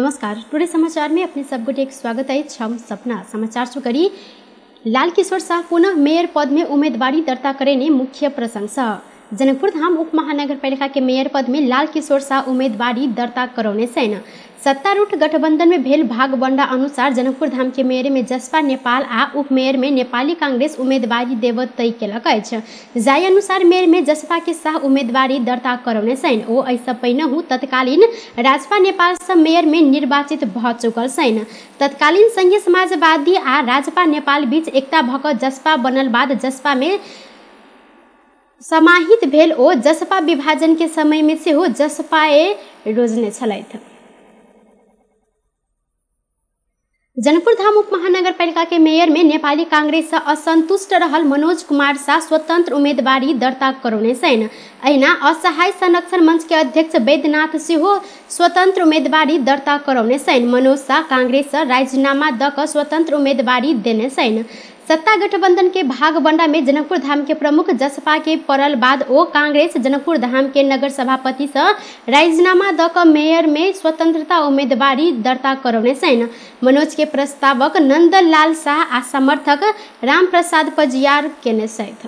नमस्कार। टुडे समाचार में अपने सबगोटे स्वागत है। हम सपना समाचार शुरू करी। लाल किशोर शाह पुनः मेयर पद में उम्मीदवारी दर्ता करेने मुख्य प्रशंसा। जनकपुर धाम उप महानगरपालिका के मेयर पद में लाल किशोर शाह उम्मीदवारी दर्ता करौने छैन। सत्तारूढ़ गठबंधन में भेल भागवंडा अनुसार जनकपुर धाम के मेयर में जसपा नेपाल आ उप मेयर में नेपाली कांग्रेस उम्मीदवारी देव तय केलक अछि। जाय अनुसार मेयर में जसपा के शाह उम्मीदवारी दर्ता करौने छैन। ओ ऐसा पहिनहु तत्कालीन राजपा नेपाल से मेयर में निर्वाचित भ चुकल छैन। तत्कालीन संघीय समाजवादी आ राजपा नेपाल बीच एकता भक जसपा बनल बाद जसपा में समाहित भेल। ओ जसपा विभाजन के समय में से हो जसपाए रोजने छलैथ। जनकपुर धाम उप महानगरपालिका के मेयर में नेपाली कांग्रेस से असंतुष्ट रहल मनोज कुमार शाह स्वतंत्र उम्मीदवारी दर्ता करौने छैन। अहिना असहाय संरक्षण मंच के अध्यक्ष वैद्यनाथ सिंह स्वतंत्र उम्मीदवारी दर्ता करौने छैन। मनोज शाह कांग्रेस से राजीनामा द क स्वतंत्र उम्मीदवारी देने छैन। सत्ता गठबंधन के भागवंडा में जनकपुर धाम के प्रमुख जसपा के पड़ल बाद ओ कांग्रेस जनकपुर धाम के नगर सभापति से राजीनामा द क मेयर में स्वतंत्रता उम्मीदवारी दर्ता करौने छैन। मनोज के प्रस्तावक नंदलाल शाह आ समर्थक रामप्रसाद पजियार केने छैथ।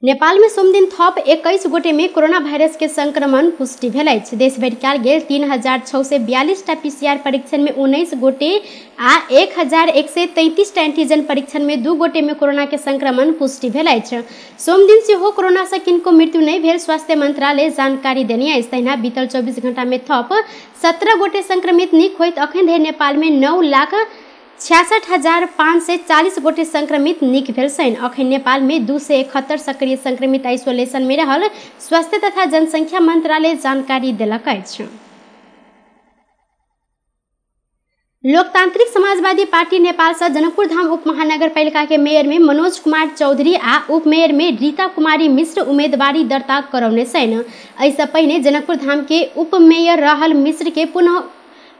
नेपाल में सोमदिन थप 21 गोटे में कोरोना वायरस के संक्रमण पुष्टि भेल अछि। देशभरि कयल गेल 3642 टा पीसीआर परीक्षण में 19 गोटे आ 1133 टा एंटीजन परीक्षण में 2 गोटे में कोरोना के संक्रमण पुष्टि भेल अछि। सोमदिन से हो कोरोना से किनको मृत्यु नहीं भेल स्वास्थ्य मंत्रालय जानकारी देने अछि। तहिना बीतल 24 घंटा में थप 17 गोटे संक्रमित नीक होइत अखन धरि नेपाल में 9,66,540 गोटे संक्रमित नीक भेल छैन। अखन नेपाल में 271 सक्रिय संक्रमित आइसोलेशन में रहल स्वास्थ्य तथा जनसंख्या मंत्रालय जानकारी देलक अछि। लोकतांत्रिक समाजवादी पार्टी नेपाल से जनकपुर धाम उप महानगरपालिका के मेयर में मनोज कुमार चौधरी आ उप मेयर में रीता कुमारी मिश्र उम्मीदवारी दर्ता करौने छैन। ऐसा पहिने जनकपुर धाम के उप मेयर रहल मिश्र के पुनः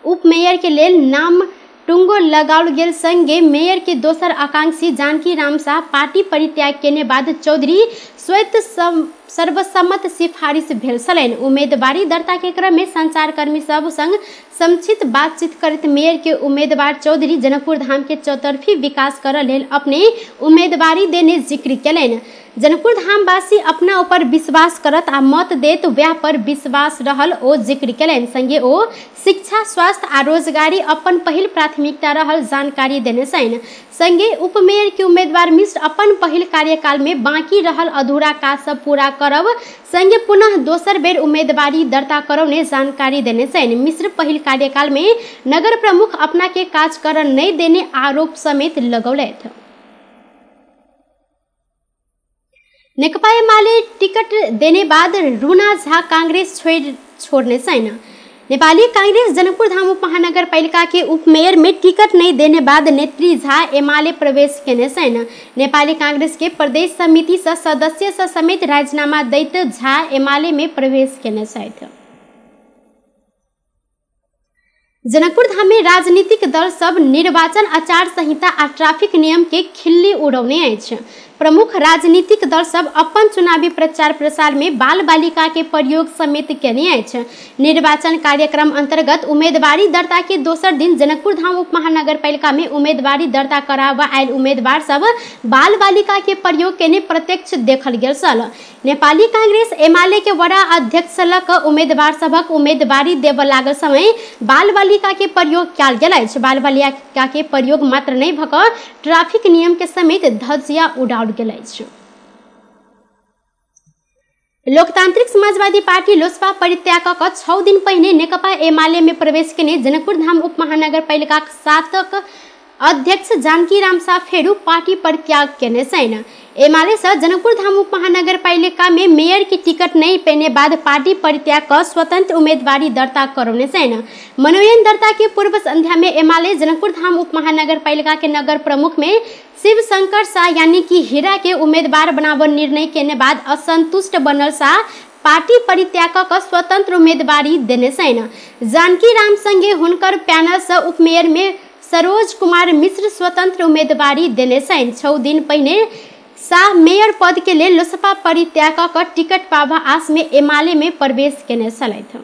उप मेयर के लेल नाम टुंगो लगाओल गेल। संगे मेयर के दोसर आकांक्षी जानकी राम शाह पार्टी परित्याग केने बाद चौधरी स्वयं सर्वसम्मत सिफारिश भेल छलैन। उम्मीदवारी दर्ता के क्रम में संचारकर्मी सब संग संक्षिप्त बातचीत करते मेयर के उम्मीदवार चौधरी जनकपुर धाम के चौतरफी विकास करल लेल अपने उम्मीदवारी देने जिक्र केलैन। जनकपुर धाम वासी अपना ऊपर विश्वास करत आ मत देत वह पर विश्वास रहल ओ जिक्र केलैन। संगे ओ शिक्षा स्वास्थ्य आ रोजगारी अपन पहिल प्राथमिकता रहल जानकारी देने छैन। संगे उप मेयर के उम्मीदवार मिश्र अपन पहिल कार्यकाल में बाकी रहल अधूरा काज सब पूरा करब संगे पुनः दोसर बेर उम्मीदवारी दर्ता करौने जानकारी देने छैन। मिश्र पहिल कार्यकाल में नगर प्रमुख अपना के काज कर नहीं देने आरोप समेत लगौलैथ। नेकपा एमाले टिकट देने बाद रूना झा कांग्रेस छोड़ने छैन। नेपाली कांग्रेस जनकपुर धाम उप महानगरपालिका के उप मेयर में टिकट नहीं देने बाद नेत्री झा एमाले प्रवेश केने छैन। नेपाली कांग्रेस के प्रदेश समिति से सदस्य से समेत राजीनामा दैत झा एमाले में प्रवेश केने छैथ। जनकपुर धाम में राजनीतिक दल सब निर्वाचन आचार संहिता आ ट्रैफिक नियम के खिल्ली उड़ौने अछि। प्रमुख राजनीतिक दल सब अपन चुनावी प्रचार प्रसार में बाल बालिका के प्रयोग समेत केने अछि। निर्वाचन कार्यक्रम अंतर्गत उम्मीदवारी दर्ता के दोसर दिन जनकपुर धाम उप महानगरपालिका में उम्मीदवारी दर्ता कराबा आयल उम्मीदवार सब बाल बालिका के प्रयोग केने प्रत्यक्ष देखल गेल छल। नेपाली कांग्रेस एमाले के वड़ा अध्यक्ष उम्मीदवार सबक उम्मीदवारी देब लागल समय बाल बालिका के प्रयोग कयल गेल अछि। बाल बालिका के प्रयोग मात्र नहीं भक ट्रैफिक नियम के समेत धज्जिया उड़ाओल गेल अछि। लोकतांत्रिक समाजवादी पार्टी लोजपा परित्याग क 6 दिन पहिने नेकपा एमाले में प्रवेश केने जनकपुर धाम उप महानगरपालिका सातक अध्यक्ष जानकी राम शाह फेरू पार्टी परित्याग केने छैन। एमाले से जनकपुर धाम उप महानगरपालिका में मेयर की टिकट नहीं पेने बाद पार्टी परित्याग कर स्वतंत्र उम्मीदवारी दर्ता करौने छैन। मनोनयन दर्ता के पूर्व संध्या में एमाले जनकपुर धाम उप महानगरपालिका के नगर प्रमुख में शिव शंकर शाह यानी कि हीरा के उम्मीदवार बनाव निर्णय केने बाद असंतुष्ट बनल शाह पार्टी परित्याग कर स्वतंत्र उम्मीदवारी देने छैन। जानकी राम संगे हुनकर पैनल से उप मेयर में सरोज कुमार मिश्र स्वतंत्र उम्मीदवारी देने छैन। 6 दिन पहिने शाह मेयर पद के लिए लोजपा परित्याग कर टिकट पावा आस में एमाले में प्रवेश केने छलैथ।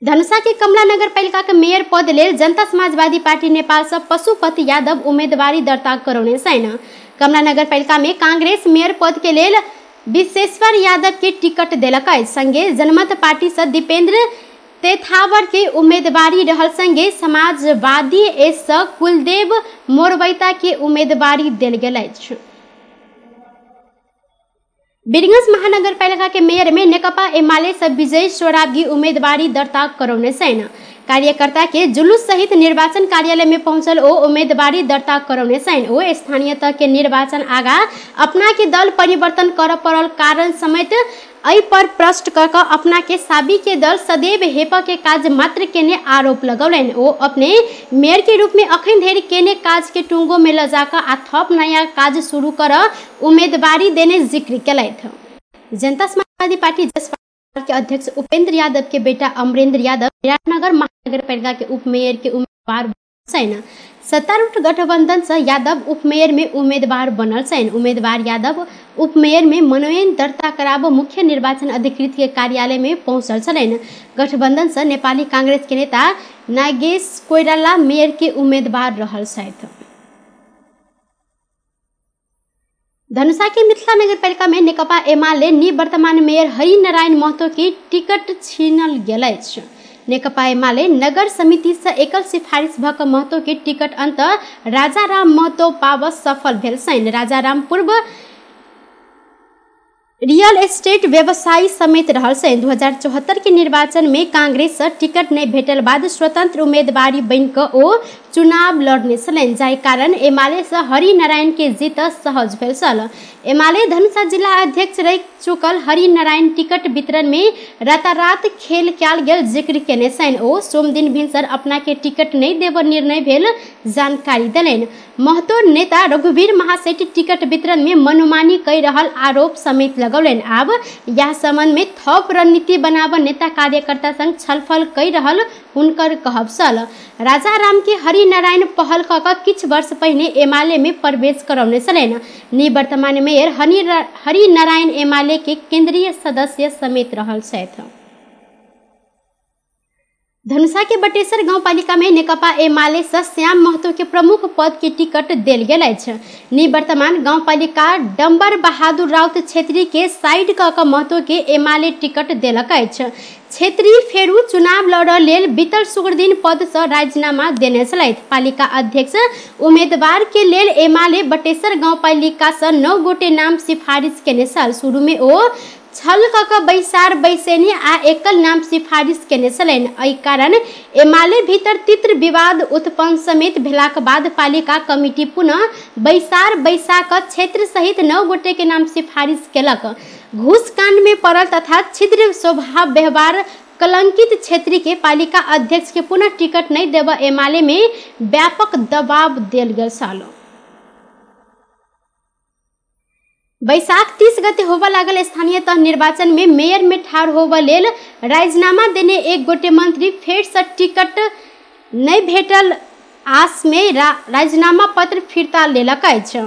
धनुषा के कमला नगर पालिका के मेयर पद लेल जनता समाजवादी पार्टी नेपाल से पशुपति यादव उम्मीदवारी दर्ता करौने छैन। कमला नगर पालिका में कांग्रेस मेयर पद के लेल विश्वेश्वर यादव के टिकट देलक। संगे जनमत पार्टी से दीपेंद्र तेथावर के उम्मीदवारी रहल। संगे समाजवादी एस कुलदेव मोरवैता के उम्मीदवारी देल गेल अछि। वीरगंज महानगर पालिका के मेयर में नेकपा एमाले से विजय सोराबगी उम्मीदवारी दर्ता करौने छैन। कार्यकर्ता के जुलूस सहित निर्वाचन कार्यालय में पहुंचल ओ उम्मीदवारी दर्ता करौने छैन। ओ स्थानीय तक के निर्वाचन आगा अपना के दल परिवर्तन कर पड़ल कारण समेत अई पर प्रश्न कर अपना के साबी के दल सदैव हेप के काज मात्र केने आरोप लगौलन। ओ अपने मेयर के रूप में अखन धरि केने काज के टुंगो में लजाकर आ थप नया काज शुरू कर उम्मीदवारी देने जिक्र केलथि। जनता समाजवादी पार्टी जसपा के अध्यक्ष उपेंद्र यादव के बेटा अमरेंद्र यादव विराटनगर महानगर पालिका के उप मेयर के उम्मीदवार छैन। सत्तारूढ़ गठबंधन से यादव उपमेयर में उम्मीदवार बनल छैन। उम्मीदवार यादव उपमेयर में मनोनयन दर्ता कराब मुख्य निर्वाचन अधिकृत के कार्यालय में पहुंचल छलैन। गठबंधन से नेपाली कांग्रेस के नेता नागेश कोइराला मेयर के उम्मीदवार रहल छथि। धनुषा के मिथिला नगर पालिका में नेकपा एमाले निवर्तमान मेयर हरिनारायण महतो की टिकट छीनल गेल अछि। नेकपा एमाले नगर समिति से एकल सिफारिश भक महतो के टिकट अंत राजाराम महतो पाव सफल भेल छैन। राजाराम पूर्व रियल एस्टेट व्यवसायी समेत रहल छैन। 2074 के निर्वाचन में कांग्रेस से टिकट नहीं भेटल बाद स्वतंत्र उम्मीदवारी बन क ओ चुनाव लड़ने छलैन, जाहि कारण एमाले से हरिनारायण के जीत सहज भेल छल। एमाले धनुषा जिला अध्यक्ष रह चुकल हरिनारायण टिकट वितरण में रातारात खेल कयल गेल जिक्र केने छैन। ओ सोम दिन भिनसर अपना के टिकट नहीं देब निर्णय भेल जानकारी देलैन। महतो नेता रघुवीर महासेठ टिकट वितरण में मनोमानी कई रहल आरोप समेत लगौलन। आब यह संबंध में थप रणनीति बनाब नेता कार्यकर्ता संग छलफल कई रहल हुनकर कहब छल। राजाराम के हरिनारायण पहल क किछ वर्ष पहिने एमाले में प्रवेश करौने छलैन। निवर्तमान मेयर हरिनारायण एमाले के केंद्रीय सदस्य समेत रहल छथि। धनुषा के बटेसर गांव पालिका में नेकपा एमाले से श्याम महतो के प्रमुख पद के टिकट देल गेल अछि। निवर्तमान गांव पालिका डम्बर बहादुर राउत क्षेत्रीय के साइड क महतो के एमाले टिकट देलक अछि। क्षेत्रीय फेरू चुनाव लड़ लेल बीतल शुक्र दिन पद से राजीनामा देने छलथि। पालिका अध्यक्ष उम्मीदवार के लेल एमाले बटेसर गांव पालिका से 9 गोटे नाम सिफारिश केने छल। शुरू में ओ छल क बैसार बैसेनी आ एकल नाम सिफारिश केने छलैन। एहि कारण एमाले भीतर तीव्र विवाद उत्पन्न समेत भेलाक बाद पालिका कमिटी पुनः बैसार बैसा क क्षेत्र सहित 9 गोटे के नाम सिफारिश केलक। घूस कांड में पड़ल तथा छिद्र स्वभाव व्यवहार कलंकित क्षेत्र के पालिका अध्यक्ष के पुनः टिकट नहीं देब एमाले में व्यापक दबाव देल गेल छल। बैसाख 30 गते होबा लागल स्थानीय तह निर्वाचन में मेयर में ठाड़ होबा लेल राजीनामा देने एक गोटे मंत्री फेर से टिकट नहीं भेटल आस में राजीनामा पत्र फिरता लेलक अछि।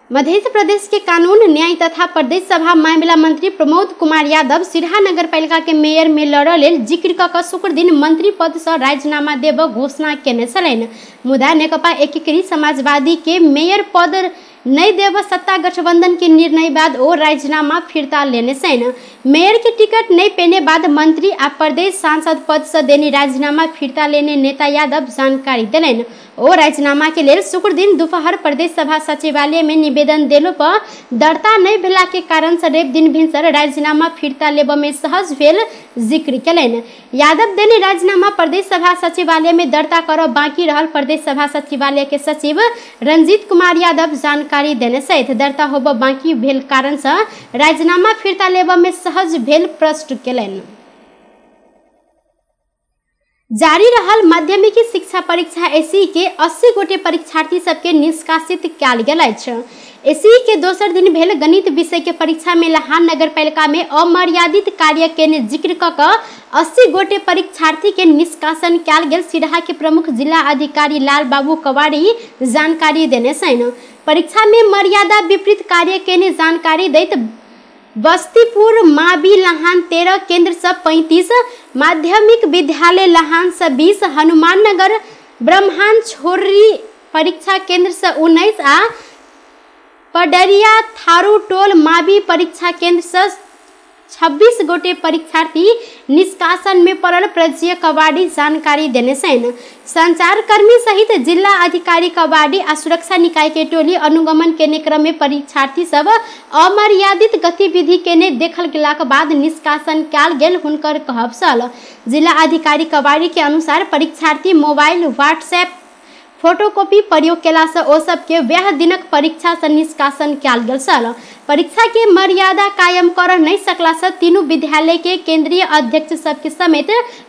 मध्य प्रदेश के कानून न्याय तथा प्रदेश सभा मामला मंत्री प्रमोद कुमार यादव सिरहा नगर पालिका के मेयर में लड़ लेल जिक्र क शुक्र दिन मंत्री पद से राजीनामा देब घोषणा केने छलैन। मुदा नेकपा एकीकृत समाजवादी के मेयर पद नहीं देव सत्ता गठबंधन के निर्णय बाद ओ राजीनामा फिरता लेने छैन। मेयर के टिकट नहीं पेने बाद मंत्री आ प्रदेश सांसद पद से देने राजीनामा फिरता लेने नेता यादव जानकारी दिलन। ओ राजीनामा के लेल शुक्र दिन दोपहर प्रदेश सभा सचिवालय में निवेदन देलो पर दर्ता नहीं भेला के कारण से रवि दिन भिनसर राजीनामा फिरता लेब में सहज भेल जिक्र केलन। यादव देने राजीनामा प्रदेश सभा सचिवालय में दर्ता करब बाकी रहल प्रदेश सभा सचिवालय के सचिव रंजीत कुमार यादव जानकारी देने सहित दर्ता होब बाकी भेल कारण से राजीनामा फिरता लेब में सहज भेल प्रश्न केलन। जारी रहल माध्यमिक शिक्षा परीक्षा एसई के 80 गोटे परीक्षार्थी सबके निष्कासित कयल गेल अछि। एसई के दोसर दिन भेल गणित विषय के परीक्षा में लहान नगर पालिका में अमर्यादित कार्य के जिक्र क 80 गोटे परीक्षार्थी के निष्कासन कयल गेल सिरहा के प्रमुख जिला अधिकारी लाल बाबू कवाड़ी जानकारी देने छैन। परीक्षा में मर्यादा विपरीत कार्य के जानकारी दैत बस्तीपुर मावी लहान 13 केंद्र से 35, माध्यमिक विद्यालय लहान से 20, हनुमाननगर ब्रह्मांड छोरी परीक्षा केंद्र से 19 आ पडरिया थारू टोल मावी परीक्षा केंद्र से 26 गोटे परीक्षार्थी निष्कासन में पड़ल प्रज्ञ कबाड़ी जानकारी देने सन। संचारकर्मी सहित जिला अधिकारी कबाड़ी आ सुरक्षा निकाय के टोली अनुगमन के क्रम में परीक्षार्थी सब अमर्यादित गतिविधि केने देखल गेलाक बाद निष्कासन कयल गेल हुनकर कहब छल। जिला अधिकारी कबाड़ी के अनुसार परीक्षार्थी मोबाइल व्हाट्सएप फोटोकॉपी प्रयोग केला से ओ सब के वह दिनक परीक्षा से निष्कासन कयल गेल छल। परीक्षा के मर्यादा कायम कर नहीं सकला से तीनों विद्यालय के केंद्रीय अध्यक्ष सब के समेत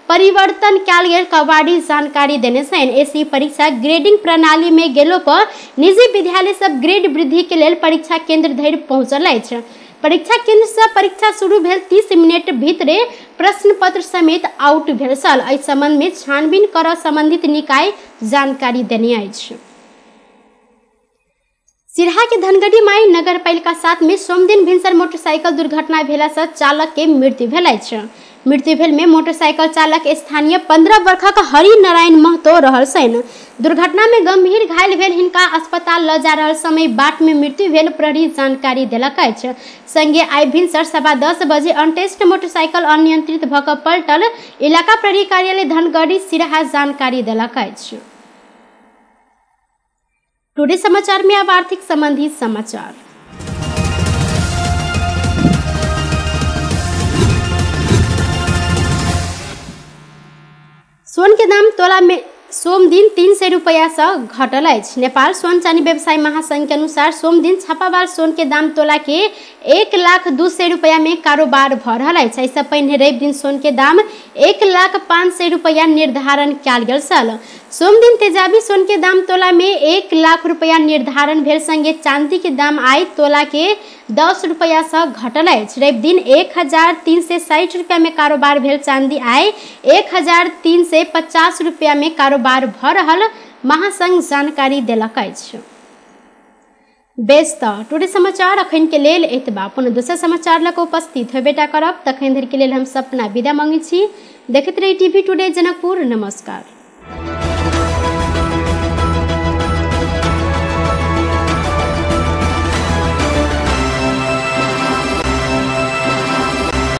परिवर्तन कयल गेल कबाड़ी जानकारी देने सन। ऐसी परीक्षा ग्रेडिंग प्रणाली में गेलो पर निजी विद्यालय सब ग्रेड वृद्धि के लेल परीक्षा केंद्र धरि पहुंचल अछि। परीक्षा केंद्र से परीक्षा शुरू भेल 30 मिनट भीतरे प्रश्न पत्र समेत आउट भेल छल। एहि संबंध में छानबीन कर संबंधित निकाय जानकारी देने अछि। सिरहा के धनगढ़ी माई नगर पालिका 7 में सोमदिन भिनसर मोटरसाइकिल दुर्घटना भेला से चालक के मृत्यु भेल अछि। मृत्यु भेल में मोटरसाइकिल चालक स्थानीय 15 वर्षक हरि नारायण महतो रहल सन। दुर्घटना में गंभीर घायल भेल हिनका अस्पताल ल जा रहल समय बाट में मृत्यु भेल प्रहरी जानकारी देलक अछि। संगे आई भिनसर 10:15 बजे अनटेस्ट मोटरसाइकिल अनियंत्रित भ क पलटल इलाका प्रहरी कार्यालय धनगढ़ी सिरहा जानकारी देलक अछि। टुडे समाचार में अब आर्थिक संबंधी समाचार। सोन के दाम तोला में सोम दिन 300 रुपया से घटल अछि। नेपाल सोन चांदी व्यवसाय महासंघ के अनुसार सोम दिन छापावार सोन के दाम तोला के 1,02,000 रुपया में कारोबार भ रहल अछि। इससे पहिने रवि दिन सोन के दाम 1,05,000 रुपया निर्धारण कयल गेल छल। सोम दिन तेजाबी सोन के दाम तोला में 1,00,000 रुपया निर्धारण भेल। संगे चांदी के दाम आई तोला के 10 रुपया से घटल अछि। रवि दिन 1,360 रुपया में कारोबार भेल। चांदी आई 1,350 रुपया में कारोबार भ रहल महासंघ जानकारी देलक अछि। बेस टुडे समाचार अखन के लेल एतबा। पुनः दोसर समाचार लक उपस्थित हेबेटा करब। तखन धरि के लेल हम सपना विदा मांगै छी। देखैत रही टीवी टुडे जनकपुर। नमस्कार।